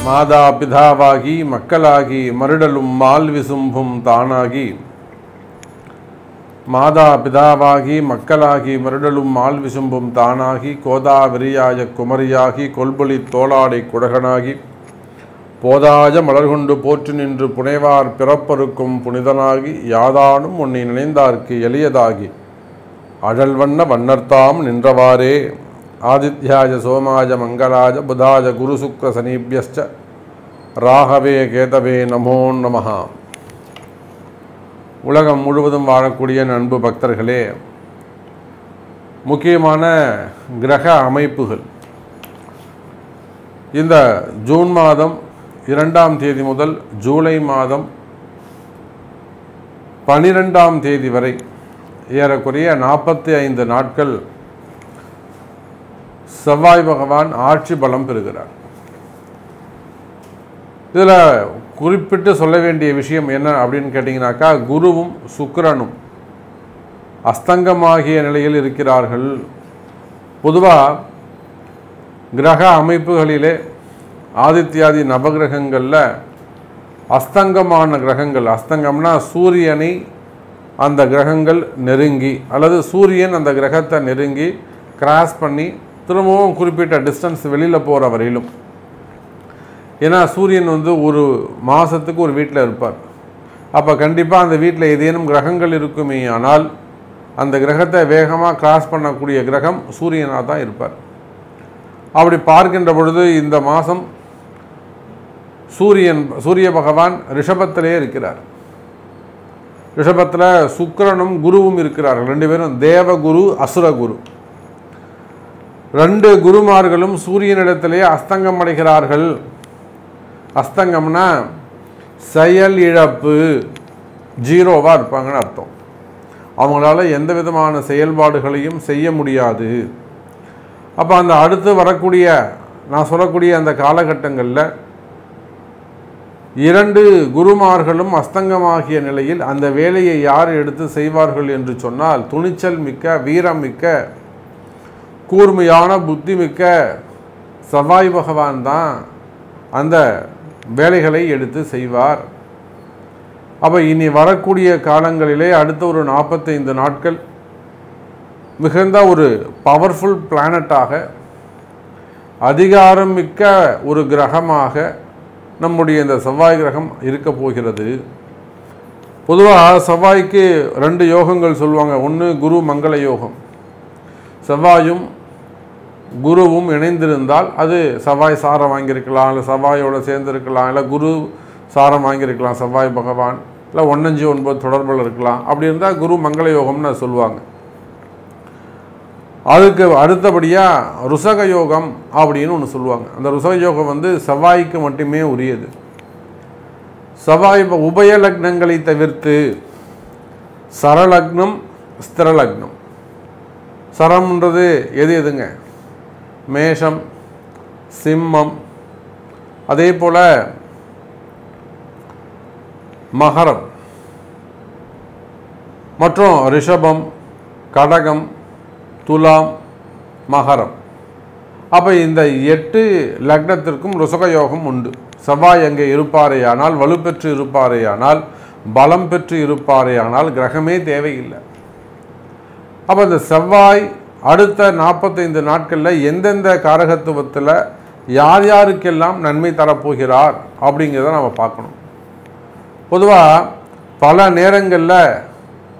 மாதா பிதாவாகி மக்களாகி மருடலும் mall விசும்பும் தானாகி மாதா பிதாவாகி மக்களாகி மருடலும் mall விசும்பும் தானாகி கோதாவிரியாய குமரியாகி கொல்பொலி தோளாடை குடகனாகி போதாய மலர்கொண்டு போற்று நின்று புனைவார் பிறப்பருக்கும் புனிதனாகி யாதானும் உன்னை நினைந்தார்க்கு எளியதாகி அழல்வண்ண வண்ணர்த்தாம் நின்றவாறே ஆதித்யாய சோமாய மங்களாய புதாய குரு சுக்ர சனீபியஸ்ச ராகவே கேதவே நமோ நமஹ. உலகம் முழுவதும் வாழக்கூடிய அன்பு பக்தர்களே, முக்கியமான கிரக அமைப்புகள் இந்த ஜூன் மாதம் 2ஆம் தேதி முதல் ஜூலை மாதம் 12ஆம் தேதி வரை ஏறக்குறைய 45 நாட்கள் செவ்வாய் பகவான் ஆட்சி பலம் பெறுகிறார். இதில் குறிப்பிட்டு சொல்ல வேண்டிய விஷயம் என்ன அப்படின்னு கேட்டிங்கனாக்கா, குருவும் சுக்கிரனும் அஸ்தங்கமாகிய நிலையில் இருக்கிறார்கள். பொதுவாக கிரக அமைப்புகளிலே ஆதித்யாதி நவகிரகங்களில் அஸ்தங்கமான கிரகங்கள், அஸ்தங்கம்னா சூரியனை அந்த கிரகங்கள் நெருங்கி அல்லது சூரியன் அந்த கிரகத்தை நெருங்கி கிராஸ் பண்ணி திரும்பவும் குறிப்பிட்ட டிஸ்டன்ஸ் வெளியில் போகிற வரையிலும், ஏன்னா சூரியன் ஒரு மாதத்துக்கு ஒரு வீட்டில் இருப்பார். அப்போ கண்டிப்பாக அந்த வீட்டில் ஏதேனும் கிரகங்கள் இருக்குமே, ஆனால் அந்த கிரகத்தை வேகமாக கிராஸ் பண்ணக்கூடிய கிரகம் சூரியனாக தான் இருப்பார். அப்படி பார்க்கின்ற பொழுது இந்த மாதம் சூரிய பகவான் ரிஷபத்திலே இருக்கிறார். ரிஷபத்தில் சுக்கிரனும் குருவும் இருக்கிறார்கள். 2 பேரும் தேவகுரு அசுரகுரு. 2 குருமார்களும் சூரியனிடத்திலே அஸ்தங்கம் அடைகிறார்கள். அஸ்தங்கம்னா செயல் இழப்பு, ஜீரோவாக இருப்பாங்கன்னு அர்த்தம். அவங்களால எந்த விதமான செயல்பாடுகளையும் செய்ய முடியாது. அப்போ அந்த அடுத்து வரக்கூடிய நான் சொல்லக்கூடிய அந்த காலகட்டங்களில் 2 குருமார்களும் அஸ்தங்கமாகிய நிலையில் அந்த வேலையை யார் எடுத்து செய்வார்கள் என்று சொன்னால், துணிச்சல் மிக்க, வீரம் மிக்க, கூர்மையான புத்தி மிக்க செவ்வாய் பகவான் தான் அந்த வேலைகளை எடுத்து செய்வார். அப்போ இனி வரக்கூடிய காலங்களிலே அடுத்த ஒரு 45 நாட்கள் மிகுந்த ஒரு பவர்ஃபுல் பிளானட்டாக, அதிகாரம் மிக்க ஒரு கிரகமாக நம்முடைய இந்த செவ்வாய் கிரகம் இருக்க போகிறது. பொதுவாக செவ்வாய்க்கு 2 யோகங்கள் சொல்லுவாங்க. ஒன்று குரு மங்கள யோகம். செவ்வாயும் குருவும் இணைந்திருந்தால் அது செவ்வாய் சாரம் வாங்கியிருக்கலாம், இல்லை செவ்வாயோடு சேர்ந்துருக்கலாம், இல்லை குரு சாரம் வாங்கியிருக்கலாம் செவ்வாய் பகவான், இல்லை 159 தொடர்பில் இருக்கலாம். அப்படி இருந்தால் குரு மங்கள யோகம்னு சொல்லுவாங்க. அதுக்கு அடுத்தபடியாக ருசக யோகம் அப்படின்னு ஒன்று சொல்லுவாங்க. அந்த ருசக யோகம் செவ்வாய்க்கு மட்டுமே உரியது. செவ்வாய் உபய லக்னங்களை தவிர்த்து சரலக்னம், ஸ்திரலக்னம். சரம்ன்றது எதுங்க? மேஷம், சிம்மம், அதே போல் மகரம் மற்றும் ரிஷபம், கடகம், துலாம், மகரம். அப்போ இந்த 8 லக்னத்திற்கும் ருசக யோகம் உண்டு. செவ்வாய் அங்கே இருப்பாரேயானால், வலுப்பெற்று இருப்பாரேயானால், பலம் பெற்று இருப்பாரேயானால் கிரகமே தேவையில்லை. அப்போ இந்த செவ்வாய் அடுத்த 45 நாட்களில் எந்தெந்த காரகத்துவத்தில் யார் யாருக்கெல்லாம் நன்மை தரப்போகிறார் அப்படிங்கிறத நம்ம பார்க்கணும். பொதுவாக பல நேரங்களில்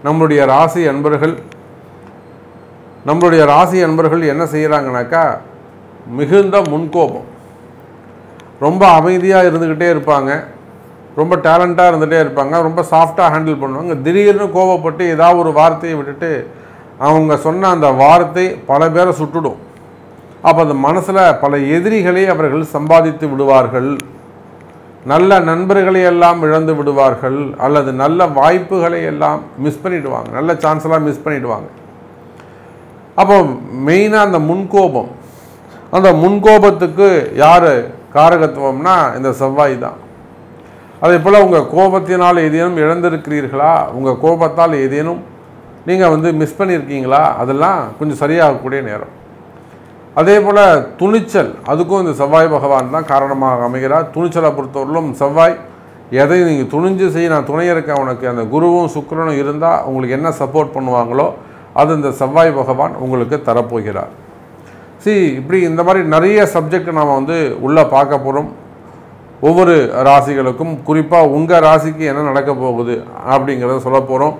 நம்மளுடைய ராசி அன்பர்கள் என்ன செய்கிறாங்கனாக்கா, மிகுந்த முன்கோபம், ரொம்ப அமைதியாக இருந்துக்கிட்டே இருப்பாங்க, ரொம்ப டேலண்ட்டாக இருந்துகிட்டே இருப்பாங்க, ரொம்ப சாஃப்டாக ஹேண்டில் பண்ணுவாங்க. திடீர்னு கோபப்பட்டு ஏதாவது ஒரு வார்த்தையை விட்டுட்டு அவங்க சொன்ன அந்த வார்த்தை பல பேரை சுட்டுடும். அப்போ அந்த மனசில் பல எதிரிகளை அவர்கள் சம்பாதித்து விடுவார்கள். நல்ல நண்பர்களை எல்லாம் இழந்து விடுவார்கள், அல்லது நல்ல வாய்ப்புகளை எல்லாம் மிஸ் பண்ணிவிடுவாங்க, நல்ல சான்ஸ்லாம் மிஸ் பண்ணிவிடுவாங்க. அப்போ மெயினாக அந்த முன்கோபம், அந்த முன்கோபத்துக்கு யார் காரகத்துவம்னா இந்த செவ்வாய் தான். அதே போல் உங்கள் கோபத்தினால் ஏதேனும் இழந்திருக்கிறீர்களா, உங்கள் கோபத்தால் ஏதேனும் நீங்கள் மிஸ் பண்ணியிருக்கீங்களா, அதெல்லாம் கொஞ்சம் சரியாகக்கூடிய நேரம். அதே போல் துணிச்சல், அதுக்கும் இந்த செவ்வாய் பகவான் தான் காரணமாக அமைகிறார். துணிச்சலை பொறுத்தவரையிலும் செவ்வாய் எதை நீங்கள் துணிஞ்சு செய்ய, நான் துணை இருக்கேன் உனக்கு, அந்த குருவும் சுக்கிரனும் இருந்தால் உங்களுக்கு என்ன சப்போர்ட் பண்ணுவாங்களோ அது இந்த செவ்வாய் பகவான் உங்களுக்கு தரப்போகிறார். இப்படி இந்த மாதிரி நிறைய சப்ஜெக்ட் நாம் உள்ளே பார்க்க போகிறோம். ஒவ்வொரு ராசிகளுக்கும் குறிப்பாக உங்கள் ராசிக்கு என்ன நடக்க போகுது அப்படிங்கிறத சொல்ல போகிறோம்.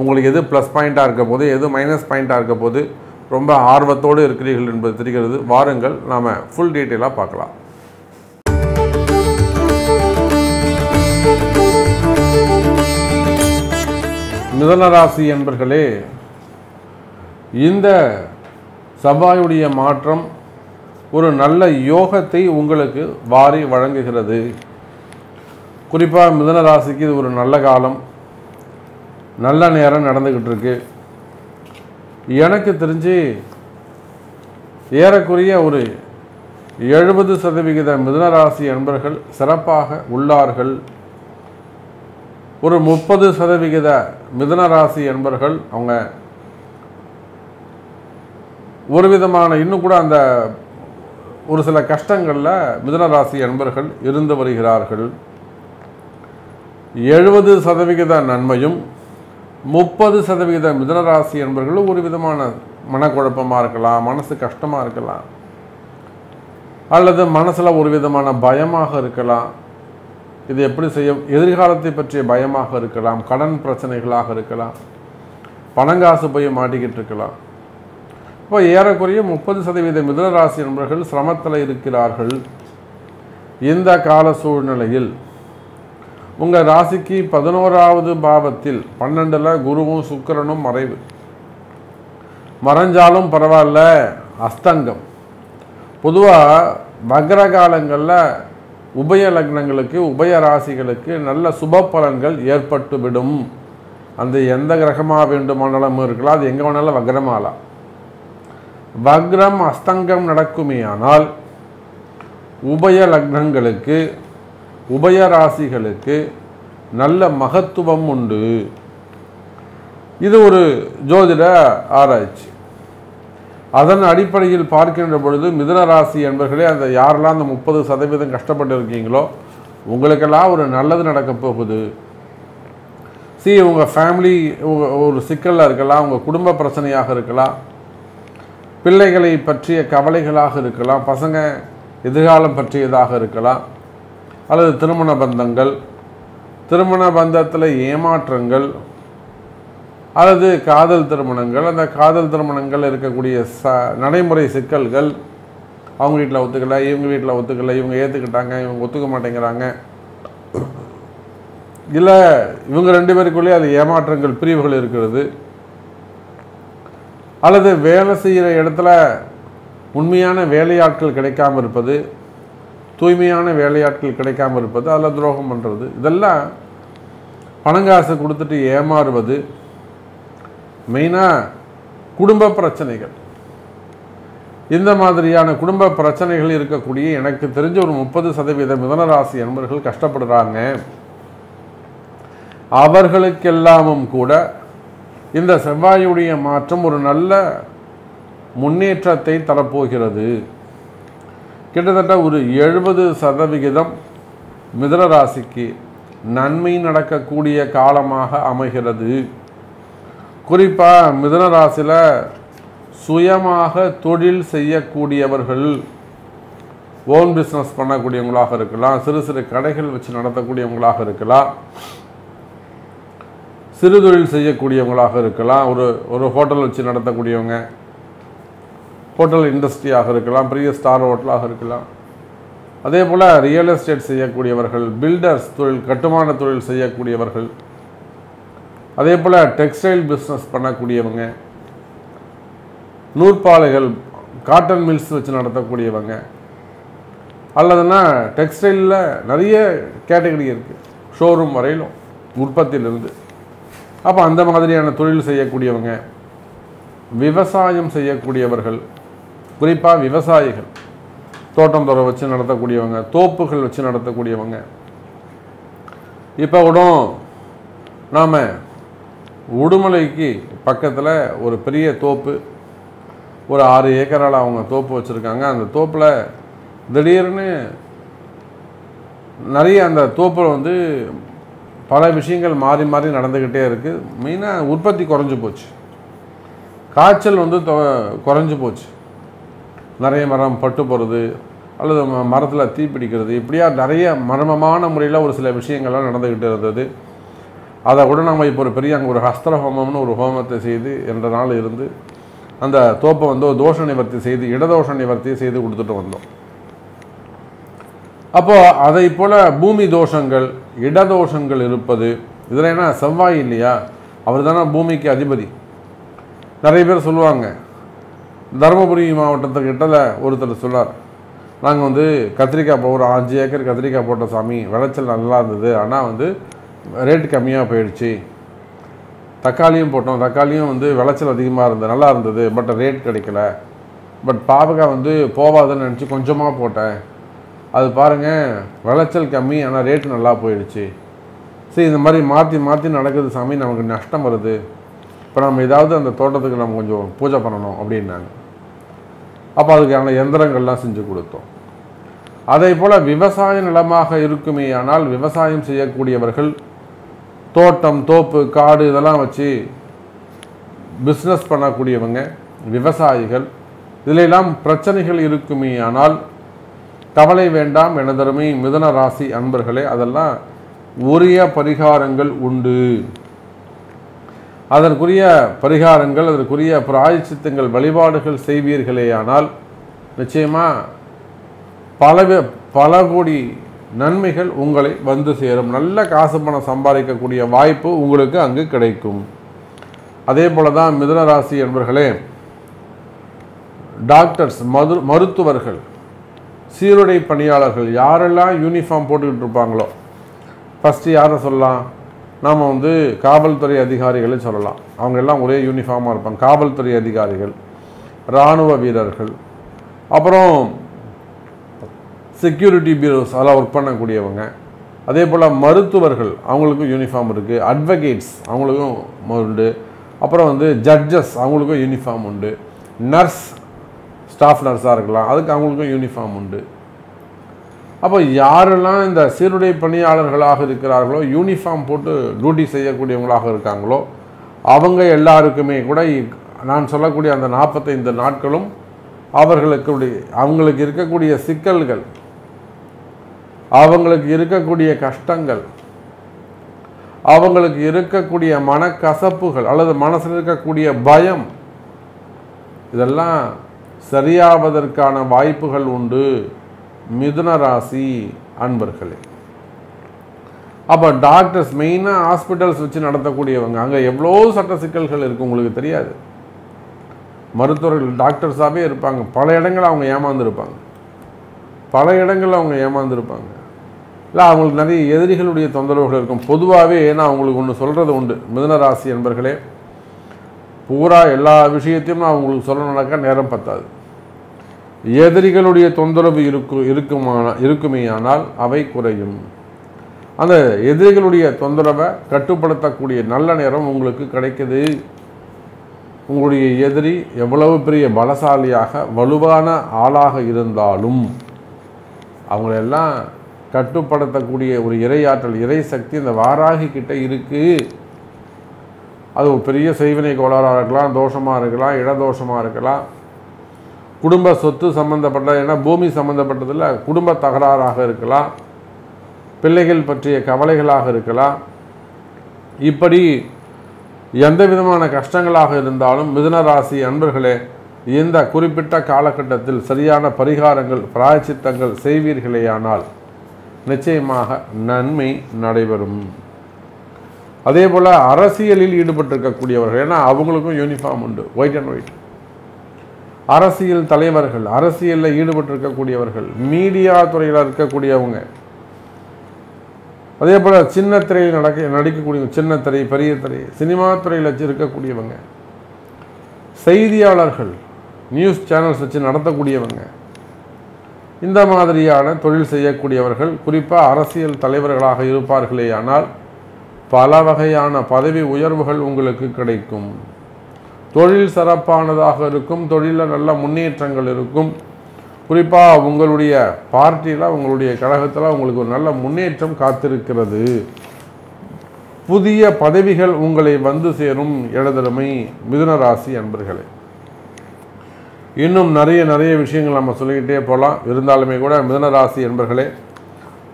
உங்களுக்கு எது ப்ளஸ் பாயிண்ட்டாக இருக்க போது, எது மைனஸ் பாயிண்ட்டாக இருக்க போது ரொம்ப ஆர்வத்தோடு இருக்கிறீர்கள் என்பது தெரிகிறது. வாருங்கள் நாம் ஃபுல் டீட்டெயிலாக பார்க்கலாம். மிதுன ராசி என்பர்களே, இந்த செவ்வாயுடைய மாற்றம் ஒரு நல்ல யோகத்தை உங்களுக்கு வாரி வழங்குகிறது. குறிப்பாக மிதுன ராசிக்கு இது ஒரு நல்ல காலம், நல்ல நேரம் நடந்துக்கிட்டு இருக்கு. எனக்கு தெரிஞ்சு ஏறக்குறைய ஒரு 70% மிதுன ராசி என்பர்கள் சிறப்பாக உள்ளார்கள். ஒரு 30% மிதுன ராசி என்பர்கள் அவங்க ஒரு விதமான இன்னும் கூட அந்த ஒரு சில கஷ்டங்களில் மிதுன ராசி என்பர்கள் இருந்து வருகிறார்கள். 70% நன்மையும் 30% மிதுன ராசி என்பர்களும் ஒரு விதமான மனக்குழப்பமாக இருக்கலாம், மனசு கஷ்டமாக இருக்கலாம், அல்லது மனசில் ஒரு விதமான பயமாக இருக்கலாம். இது எப்படி செய்யும், எதிர்காலத்தை பற்றிய பயமாக இருக்கலாம், கடன் பிரச்சனைகளாக இருக்கலாம், பணங்காசு போய் மாட்டிக்கிட்டு இருக்கலாம். இப்போ ஏறக்குறைய 30% மிதுன ராசி என்பவர்கள் சிரமத்தில் இருக்கிறார்கள். இந்த கால சூழ்நிலையில் உங்கள் ராசிக்கு 11வது பாவத்தில் 12ல் குருவும் சுக்கிரனும் மறைவு, மறைஞ்சாலும் பரவாயில்ல, அஸ்தங்கம். பொதுவாக வக்ர காலங்களில் உபய லக்னங்களுக்கு உபய ராசிகளுக்கு நல்ல சுப பலன்கள் ஏற்பட்டுவிடும். அந்த எந்த கிரகமாக வேண்டுமானாலும் இருக்கலாம், அது எங்கே வேணாலும் வக்ரமாகலாம். வக்ரம் அஸ்தங்கம் நடக்குமே ஆனால் உபய லக்னங்களுக்கு உபய ராசிகளுக்கு நல்ல மகத்துவம் உண்டு. இது ஒரு ஜோதிட ஆராய்ச்சி. அதன் அடிப்படையில் பார்க்கின்ற பொழுது மிதுன ராசி என்பர்களே, அந்த யாரெல்லாம் அந்த 30% கஷ்டப்பட்டு இருக்கீங்களோ உங்களுக்கெல்லாம் ஒரு நல்லது நடக்க போகுது. உங்கள் ஃபேமிலி ஒரு சிக்கலில் இருக்கலாம், உங்கள் குடும்ப பிரச்சனையாக இருக்கலாம், பிள்ளைகளை பற்றிய கவலைகளாக இருக்கலாம், பசங்க எதிர்காலம் பற்றியதாக இருக்கலாம், அல்லது திருமண பந்தங்கள், திருமண பந்தத்தில் ஏமாற்றங்கள், அல்லது காதல் திருமணங்கள். அந்த காதல் திருமணங்கள் இருக்கக்கூடிய நடைமுறை சிக்கல்கள், அவங்க வீட்டில் ஒத்துக்கலை, இவங்க வீட்டில் ஒத்துக்கலை, இவங்க ஏற்றுக்கிட்டாங்க, இவங்க ஒத்துக்க மாட்டேங்கிறாங்க, இல்லை இவங்க 2 பேருக்குள்ளேயே அது ஏமாற்றங்கள் பிரிவுகள் இருக்கிறது, அல்லது வேலை செய்கிற இடத்துல உண்மையான வேலையாட்கள் கிடைக்காமல் இருப்பது, தூய்மையான வேலையாட்கள் கிடைக்காமல் இருப்பது, அதில் துரோகம் பண்ணுறது, இதெல்லாம் பணங்காசு கொடுத்துட்டு ஏமாறுவது, மெயினாக குடும்ப பிரச்சனைகள். இந்த மாதிரியான குடும்ப பிரச்சனைகள் இருக்கக்கூடிய எனக்கு தெரிஞ்ச ஒரு 30% மிதுன ராசி என்பவர்கள் கஷ்டப்படுறாங்க. அவர்களுக்கெல்லாமும் கூட இந்த செவ்வாயுடைய மாற்றம் ஒரு நல்ல முன்னேற்றத்தை தரப்போகிறது. கிட்டத்தட்ட ஒரு 70% மிதுன ராசிக்கு நன்மை நடக்கக்கூடிய காலமாக அமைகிறது. குறிப்பாக மிதுன ராசியில் சுயமாக தொழில் செய்யக்கூடியவர்கள், ஓன் பிஸ்னஸ் பண்ணக்கூடியவங்களாக இருக்கலாம், சிறு சிறு கடைகள் வச்சு நடத்தக்கூடியவங்களாக இருக்கலாம், சிறு தொழில் செய்யக்கூடியவங்களாக இருக்கலாம், ஒரு ஹோட்டல் வச்சு நடத்தக்கூடியவங்க, ஹோட்டல் இண்டஸ்ட்ரியாக இருக்கலாம், பெரிய ஸ்டார் ஹோட்டலாக இருக்கலாம். அதே போல் ரியல் எஸ்டேட் செய்யக்கூடியவர்கள், பில்டர்ஸ் தொழில், கட்டுமான தொழில் செய்யக்கூடியவர்கள், அதே போல் டெக்ஸ்டைல் பிஸ்னஸ் பண்ணக்கூடியவங்க, நூற்பாலைகள், காட்டன் மில்ஸ் வச்சு நடத்தக்கூடியவங்க, அல்லதுன்னா டெக்ஸ்டைலில் நிறைய கேட்டகரி இருக்குது, ஷோரூம் வரையிலும் உற்பத்தியிலிருந்து. அப்போ அந்த மாதிரியான தொழில் செய்யக்கூடியவங்க, விவசாயம் செய்யக்கூடியவர்கள், குறிப்பாக விவசாயிகள், தோட்டம் துறை வச்சு நடத்தக்கூடியவங்க, தோப்புகள் வச்சு நடத்தக்கூடியவங்க. இப்போ கூட நாம் உடுமலைக்கு பக்கத்தில் ஒரு பெரிய தோப்பு, ஒரு 6 ஏக்கரால் அவங்க தோப்பு வச்சுருக்காங்க. அந்த தோப்பில் திடீர்னு நிறைய அந்த தோப்பில் வந்து பல விஷயங்கள் மாறி மாறி நடந்துக்கிட்டே இருக்குது. மெயினாக உற்பத்தி குறைஞ்சி போச்சு, காய்ச்சல் வந்து குறைஞ்சி போச்சு, நிறைய மரம் பட்டு போகிறது அல்லது மரத்தில் தீப்பிடிக்கிறது, இப்படியா நிறைய மர்மமான முறையில் ஒரு சில விஷயங்கள்லாம் நடந்துக்கிட்டு இருந்தது. அதை கூட நம்ம இப்போ ஒரு பெரிய அங்கே ஒரு ஹஸ்திர ஹோமம்னு ஒரு ஹோமத்தை செய்து என்ற நாள் இருந்து அந்த தோப்பை வந்து ஒரு தோஷ நிவர்த்தி செய்து இடதோஷ நிவர்த்தி செய்து கொடுத்துட்டு வந்தோம். அப்போது அதை போல் பூமி தோஷங்கள் இடதோஷங்கள் இருப்பது, இதில் என்ன செவ்வாய் இல்லையா, அவர் தானே பூமிக்கு அதிபதி. நிறைய பேர் சொல்லுவாங்க, தருமபுரி மாவட்டத்துக்கிட்ட ஒருத்தர் சொன்னார், நாங்கள் வந்து கத்திரிக்காய் ஒரு 5 ஏக்கர் கத்திரிக்காய் போட்ட சாமி, விளைச்சல் நல்லா இருந்தது, ஆனால் வந்து ரேட்டு கம்மியாக போயிடுச்சு. தக்காளியும் போட்டோம், தக்காளியும் வந்து விளைச்சல் அதிகமாக இருந்தது, நல்லா இருந்தது, பட் ரேட் கிடைக்கல. பட் பாவக்காய் வந்து போவாதுன்னு நினச்சி கொஞ்சமாக போட்டேன், அது பாருங்கள் விளைச்சல் கம்மி ஆனால் ரேட்டு நல்லா போயிடுச்சு. சரி, இந்த மாதிரி மாற்றி மாற்றி நடக்குது சாமி, நமக்கு நஷ்டம் வருது, இப்போ நம்ம ஏதாவது அந்த தோட்டத்துக்கு நம்ம கொஞ்சம் பூஜை பண்ணணும் அப்படின்னாங்க. அப்போ அதுக்கான எந்திரங்கள்லாம் செஞ்சு கொடுத்தோம். அதே போல் விவசாய நிலமாக இருக்குமே ஆனால் விவசாயம் செய்யக்கூடியவர்கள் தோட்டம் தோப்பு காடு இதெல்லாம் வச்சு பிஸ்னஸ் பண்ணக்கூடியவங்க விவசாயிகள், இதிலெல்லாம் பிரச்சனைகள் இருக்குமே ஆனால் கவலை வேண்டாம் எனதருமை மிதுன ராசி அன்பர்களே. அதெல்லாம் உரிய பரிகாரங்கள் உண்டு. அதற்குரிய பரிகாரங்கள், அதற்குரிய பிராயச்சித்தங்கள் வழிபாடுகள் செய்வீர்களேயானால் நிச்சயமாக பல கோடி நன்மைகள் உங்களை வந்து சேரும். நல்ல காசு பணம் சம்பாதிக்கக்கூடிய வாய்ப்பு உங்களுக்கு அங்கு கிடைக்கும். அதே போல தான் மிதுன ராசி என்பர்களே, டாக்டர்ஸ் மருத்துவர்கள் சீருடை பணியாளர்கள் யாரெல்லாம் யூனிஃபார்ம் போட்டுக்கிட்டு இருப்பாங்களோ, ஃபஸ்ட்டு யாரை சொல்லலாம், நாம் வந்து காவல்துறை அதிகாரிகளை சொல்லலாம். அவங்க எல்லாம் ஒரே யூனிஃபார்மாக இருப்பாங்க. காவல்துறை அதிகாரிகள், இராணுவ வீரர்கள், அப்புறம் செக்யூரிட்டி பியூரோஸ் அதெல்லாம் ஒர்க் பண்ணக்கூடியவங்க. அதே போல் மருத்துவர்கள் அவங்களுக்கும் யூனிஃபார்ம் இருக்குது. அட்வொகேட்ஸ் அவங்களுக்கும் உண்டு. அப்புறம் வந்து ஜட்ஜஸ் அவங்களுக்கும் யூனிஃபார்ம் உண்டு. நர்ஸ் ஸ்டாஃப் நர்ஸாக இருக்கலாம், அதுக்கு அவங்களுக்கும் யூனிஃபார்ம் உண்டு. அப்போ யாரெல்லாம் இந்த சீருடை பணியாளர்களாக இருக்கிறார்களோ, யூனிஃபார்ம் போட்டு டியூட்டி செய்யக்கூடியவங்களாக இருக்காங்களோ, அவங்க எல்லாருக்குமே கூட நான் சொல்லக்கூடிய அந்த 45 நாட்களும் அவங்களுக்கு இருக்கக்கூடிய சிக்கல்கள், அவங்களுக்கு இருக்கக்கூடிய கஷ்டங்கள், அவங்களுக்கு இருக்கக்கூடிய மனக்கசப்புகள் அல்லது மனசில் இருக்கக்கூடிய பயம், இதெல்லாம் சரியாவதற்கான வாய்ப்புகள் உண்டு மிதுன ராசி அன்பர்களே. அப்போ டாக்டர்ஸ் மெயினாக ஹாஸ்பிட்டல்ஸ் வச்சு நடத்தக்கூடியவங்க, அங்கே எவ்வளோ சட்ட சிக்கல்கள் இருக்குது உங்களுக்கு தெரியாது. மருத்துவர்கள் டாக்டர்ஸாகவே இருப்பாங்க, பல இடங்களில் அவங்க ஏமாந்துருப்பாங்க, இல்லை அவங்களுக்கு நிறைய எதிரிகளுடைய தொந்தரவுகள் இருக்கும். பொதுவாகவே ஏன்னா அவங்களுக்கு ஒன்று சொல்கிறது உண்டு மிதுன ராசி என்பர்களே, பூரா எல்லா விஷயத்தையும் நான் அவங்களுக்கு சொல்லணும்னாக்கா நேரம் பத்தாது. எதிரிகளுடைய தொந்தரவு இருக்குமேயானால் அவை குறையும். அந்த எதிரிகளுடைய தொந்தரவை கட்டுப்படுத்தக்கூடிய நல்ல நேரம் உங்களுக்கு கிடைக்குது. உங்களுடைய எதிரி எவ்வளவு பெரிய பலசாலியாக வலுவான ஆளாக இருந்தாலும் அவங்களெல்லாம் கட்டுப்படுத்தக்கூடிய ஒரு இறையாற்றல், இறை சக்தி இந்த வாராகி கிட்ட இருக்குது. அது ஒரு பெரிய செய்வினை கோளாறாக இருக்கலாம், தோஷமாக இருக்கலாம், இடதோஷமாக இருக்கலாம், குடும்ப சொத்து சம்பந்தப்பட்ட, ஏன்னா பூமி சம்பந்தப்பட்டதில் குடும்ப தகராறாக இருக்கலாம், பிள்ளைகள் பற்றிய கவலைகளாக இருக்கலாம். இப்படி எந்த விதமான கஷ்டங்களாக இருந்தாலும் மிதுன ராசி அன்பர்களே, இந்த குறிப்பிட்ட காலகட்டத்தில் சரியான பரிகாரங்கள் பிராயச்சித்தங்கள் செய்வீர்களேயானால் நிச்சயமாக நன்மை நடைபெறும். அதே போல் அரசியலில் ஈடுபட்டிருக்கக்கூடியவர்கள், ஏன்னா அவங்களுக்கும் யூனிஃபார்ம் உண்டு, ஒயிட் அண்ட் ஒயிட். அரசியல் தலைவர்கள், அரசியலில் ஈடுபட்டிருக்கக்கூடியவர்கள், மீடியா துறையில் இருக்கக்கூடியவங்க, அதே போல் சின்ன திரையில் நடிக்கக்கூடிய சின்ன திரை, பெரிய திரை, சினிமா துறையில் வச்சு இருக்கக்கூடியவங்க, செய்தியாளர்கள், நியூஸ் சேனல்ஸ் வச்சு நடத்தக்கூடியவங்க, இந்த மாதிரியான தொழில் செய்யக்கூடியவர்கள் குறிப்பாக அரசியல் தலைவர்களாக இருப்பார்களேயானால் பல வகையான பதவி உயர்வுகள் உங்களுக்கு கிடைக்கும். தொழில் சிறப்பானதாக இருக்கும். தொழிலில் நல்ல முன்னேற்றங்கள் இருக்கும். குறிப்பாக உங்களுடைய பார்ட்டியில், உங்களுடைய கழகத்தில் உங்களுக்கு ஒரு நல்ல முன்னேற்றம் காத்திருக்கிறது. புதிய பதவிகள் உங்களை வந்து சேரும். இடதுமை மிதுன ராசி அன்பர்களே. இன்னும் நிறைய விஷயங்கள் நம்ம சொல்லிக்கிட்டே போகலாம். இருந்தாலுமே கூட மிதுன ராசி என்பர்களே,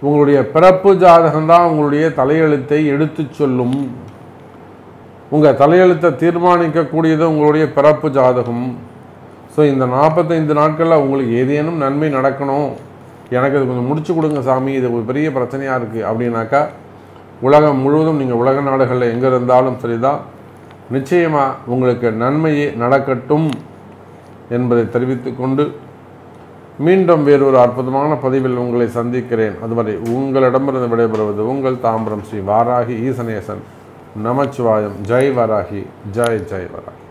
உங்களுடைய பிறப்பு ஜாதகம்தான் உங்களுடைய தலையெழுத்தை எடுத்து சொல்லும். உங்கள் தலையெழுத்தை தீர்மானிக்கக்கூடியது உங்களுடைய பிறப்பு ஜாதகம். ஸோ இந்த 45 நாட்களில் உங்களுக்கு ஏதேனும் நன்மை நடக்கணும், எனக்கு இது கொஞ்சம் முடிச்சு கொடுங்க சாமி, இது ஒரு பெரிய பிரச்சனையாக இருக்குது அப்படின்னாக்கா, உலகம் முழுவதும் நீங்கள் உலக நாடுகளில் எங்கே இருந்தாலும் சரிதான், நிச்சயமாக உங்களுக்கு நன்மையே நடக்கட்டும் என்பதை தெரிவித்துக் கொண்டு மீண்டும் வேறொரு அற்புதமான பதிவில் உங்களை சந்திக்கிறேன். அதுவரை உங்களிடமிருந்து விடைபெறுவது உங்கள் தாம்பரம் ஸ்ரீ வாராகி ஈசனேசன். நமச்சிவாயம். ஜெய் வாராகி. ஜெய் ஜெய் வாராகி.